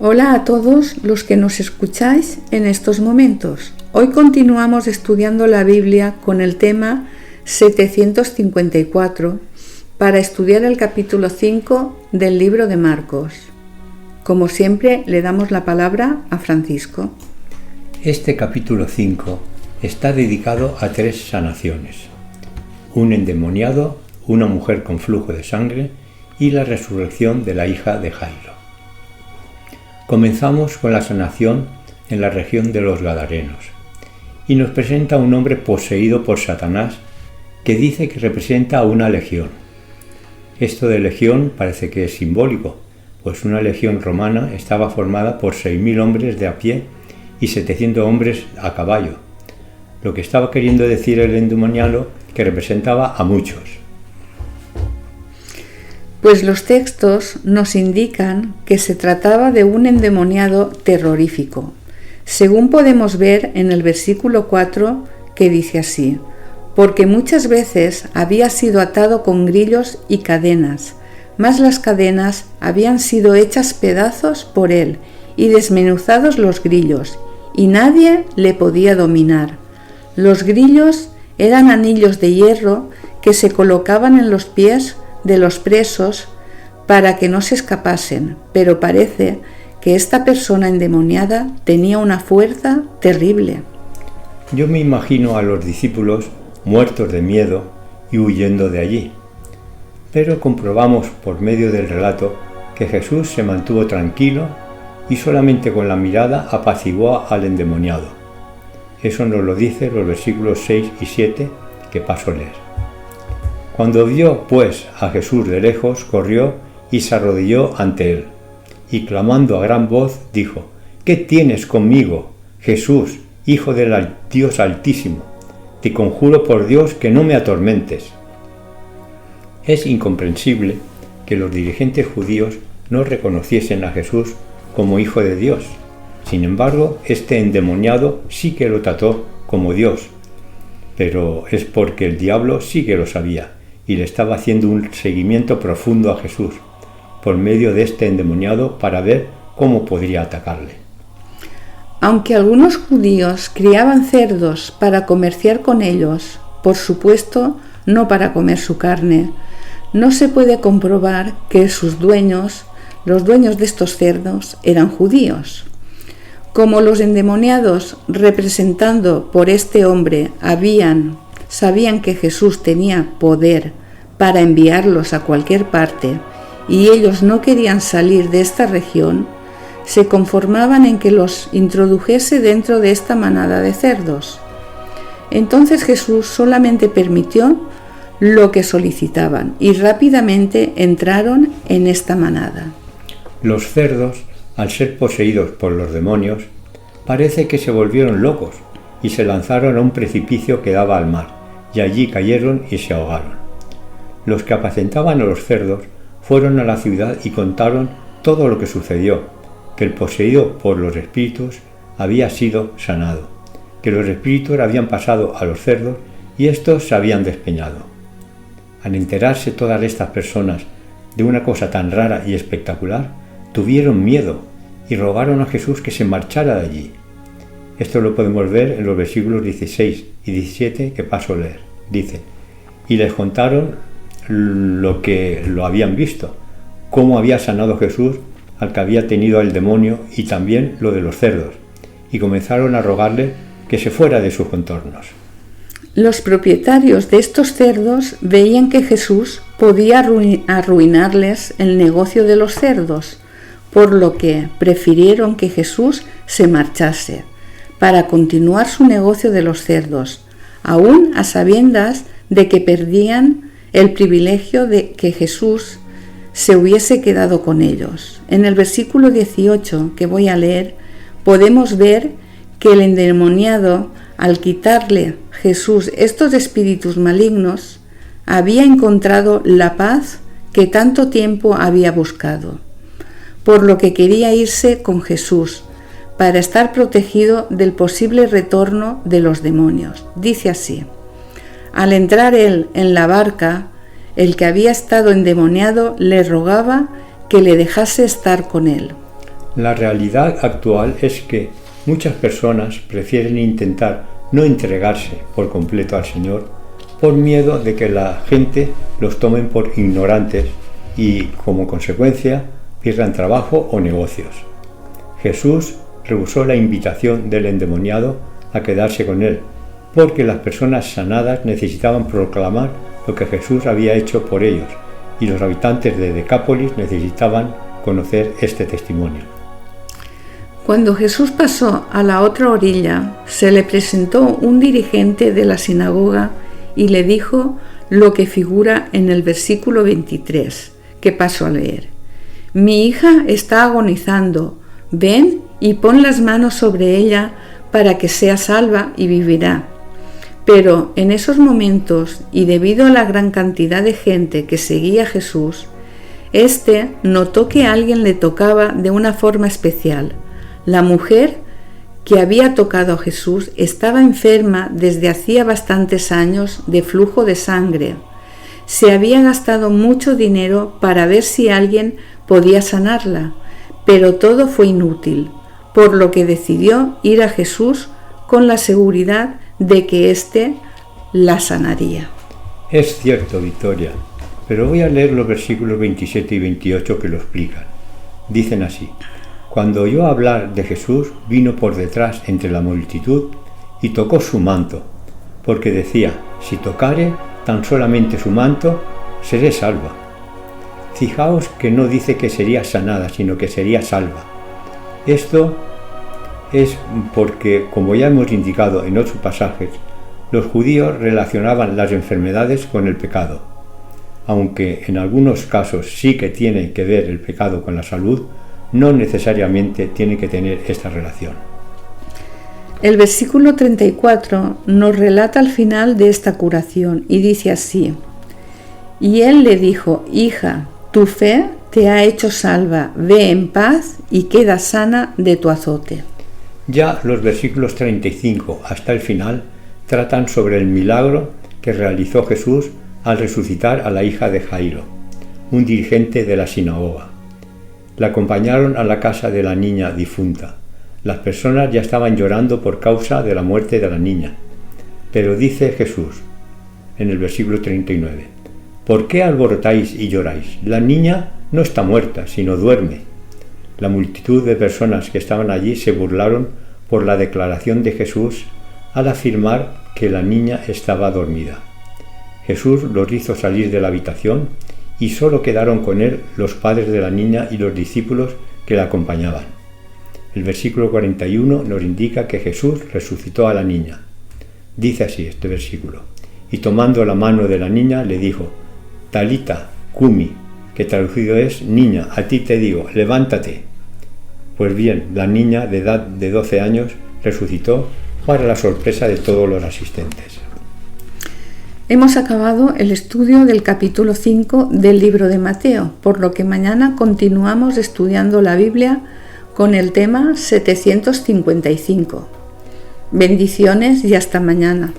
Hola a todos los que nos escucháis en estos momentos. Hoy continuamos estudiando la Biblia con el tema 754 para estudiar el capítulo 5 del libro de Marcos. Como siempre, le damos la palabra a Francisco. Este capítulo 5 está dedicado a 3 sanaciones: un endemoniado, una mujer con flujo de sangre y la resurrección de la hija de Jairo. Comenzamos con la sanación en la región de los Gadarenos y nos presenta a un hombre poseído por Satanás que dice que representa a una legión. Esto de legión parece que es simbólico, pues una legión romana estaba formada por 6.000 hombres de a pie y 700 hombres a caballo, lo que estaba queriendo decir el endemoniado que representaba a muchos. Pues los textos nos indican que se trataba de un endemoniado terrorífico, según podemos ver en el versículo 4, que dice así: porque muchas veces había sido atado con grillos y cadenas, mas las cadenas habían sido hechas pedazos por él y desmenuzados los grillos, y nadie le podía dominar. Los grillos eran anillos de hierro que se colocaban en los pies de los presos para que no se escapasen, pero parece que esta persona endemoniada tenía una fuerza terrible. Yo me imagino a los discípulos muertos de miedo y huyendo de allí, pero comprobamos por medio del relato que Jesús se mantuvo tranquilo y solamente con la mirada apaciguó al endemoniado. Eso nos lo dice los versículos 6 y 7 que paso a leer. Cuando vio, pues, a Jesús de lejos, corrió y se arrodilló ante él, y clamando a gran voz, dijo: ¿Qué tienes conmigo, Jesús, Hijo del Dios Altísimo? Te conjuro por Dios que no me atormentes. Es incomprensible que los dirigentes judíos no reconociesen a Jesús como Hijo de Dios. Sin embargo, este endemoniado sí que lo trató como Dios, pero es porque el diablo sí que lo sabía y le estaba haciendo un seguimiento profundo a Jesús por medio de este endemoniado para ver cómo podría atacarle. Aunque algunos judíos criaban cerdos para comerciar con ellos, por supuesto no para comer su carne, no se puede comprobar que sus dueños, los dueños de estos cerdos, eran judíos. Como los endemoniados representando por este hombre sabían que Jesús tenía poder para enviarlos a cualquier parte y ellos no querían salir de esta región, se conformaban en que los introdujese dentro de esta manada de cerdos. Entonces Jesús solamente permitió lo que solicitaban y rápidamente entraron en esta manada. Los cerdos, al ser poseídos por los demonios, parece que se volvieron locos y se lanzaron a un precipicio que daba al mar, y allí cayeron y se ahogaron. Los que apacentaban a los cerdos fueron a la ciudad y contaron todo lo que sucedió, que el poseído por los espíritus había sido sanado, que los espíritus habían pasado a los cerdos y estos se habían despeñado. Al enterarse todas estas personas de una cosa tan rara y espectacular, tuvieron miedo y rogaron a Jesús que se marchara de allí. Esto lo podemos ver en los versículos 16 y 17 que paso a leer. Dice: y les contaron lo que lo habían visto, cómo había sanado Jesús al que había tenido el demonio y también lo de los cerdos, y comenzaron a rogarle que se fuera de sus contornos. Los propietarios de estos cerdos veían que Jesús podía arruinarles el negocio de los cerdos, por lo que prefirieron que Jesús se marchase para continuar su negocio de los cerdos, aún a sabiendas de que perdían el privilegio de que Jesús se hubiese quedado con ellos. En el versículo 18 que voy a leer, podemos ver que el endemoniado, al quitarle Jesús estos espíritus malignos, había encontrado la paz que tanto tiempo había buscado, por lo que quería irse con Jesús para estar protegido del posible retorno de los demonios. Dice así: al entrar él en la barca, el que había estado endemoniado le rogaba que le dejase estar con él. La realidad actual es que muchas personas prefieren intentar no entregarse por completo al Señor por miedo de que la gente los tomen por ignorantes y, como consecuencia, pierdan trabajo o negocios. Jesús rehusó la invitación del endemoniado a quedarse con él, porque las personas sanadas necesitaban proclamar lo que Jesús había hecho por ellos, y los habitantes de Decápolis necesitaban conocer este testimonio. Cuando Jesús pasó a la otra orilla, se le presentó un dirigente de la sinagoga y le dijo lo que figura en el versículo 23, que paso a leer. Mi hija está agonizando, ven y pon las manos sobre ella para que sea salva y vivirá. Pero en esos momentos, y debido a la gran cantidad de gente que seguía a Jesús, éste notó que alguien le tocaba de una forma especial. La mujer que había tocado a Jesús estaba enferma desde hacía bastantes años de flujo de sangre. Se había gastado mucho dinero para ver si alguien podía sanarla, pero todo fue inútil, por lo que decidió ir a Jesús con la seguridad de que éste la sanaría. Es cierto, Victoria, pero voy a leer los versículos 27 y 28 que lo explican. Dicen así: Cuando oyó hablar de Jesús, vino por detrás entre la multitud y tocó su manto, porque decía: si tocare tan solamente su manto, seré salva. Fijaos que no dice que sería sanada, sino que sería salva. Esto es porque, como ya hemos indicado en otros pasajes, los judíos relacionaban las enfermedades con el pecado. Aunque en algunos casos sí que tiene que ver el pecado con la salud, no necesariamente tiene que tener esta relación. El versículo 34 nos relata el final de esta curación y dice así: y él le dijo: hija, tu fe te ha hecho salva, ve en paz y queda sana de tu azote. Ya los versículos 35 hasta el final tratan sobre el milagro que realizó Jesús al resucitar a la hija de Jairo, un dirigente de la sinagoga. La acompañaron a la casa de la niña difunta. Las personas ya estaban llorando por causa de la muerte de la niña. Pero dice Jesús, en el versículo 39, ¿por qué alborotáis y lloráis? La niña no está muerta, sino duerme. La multitud de personas que estaban allí se burlaron por la declaración de Jesús al afirmar que la niña estaba dormida. Jesús los hizo salir de la habitación y solo quedaron con él los padres de la niña y los discípulos que la acompañaban. El versículo 41 nos indica que Jesús resucitó a la niña. Dice así este versículo: y tomando la mano de la niña le dijo: Talita cumi, que traducido es: niña, a ti te digo, levántate. Pues bien, la niña de edad de 12 años resucitó para la sorpresa de todos los asistentes. Hemos acabado el estudio del capítulo 5 del libro de Mateo, por lo que mañana continuamos estudiando la Biblia con el tema 755. Bendiciones y hasta mañana.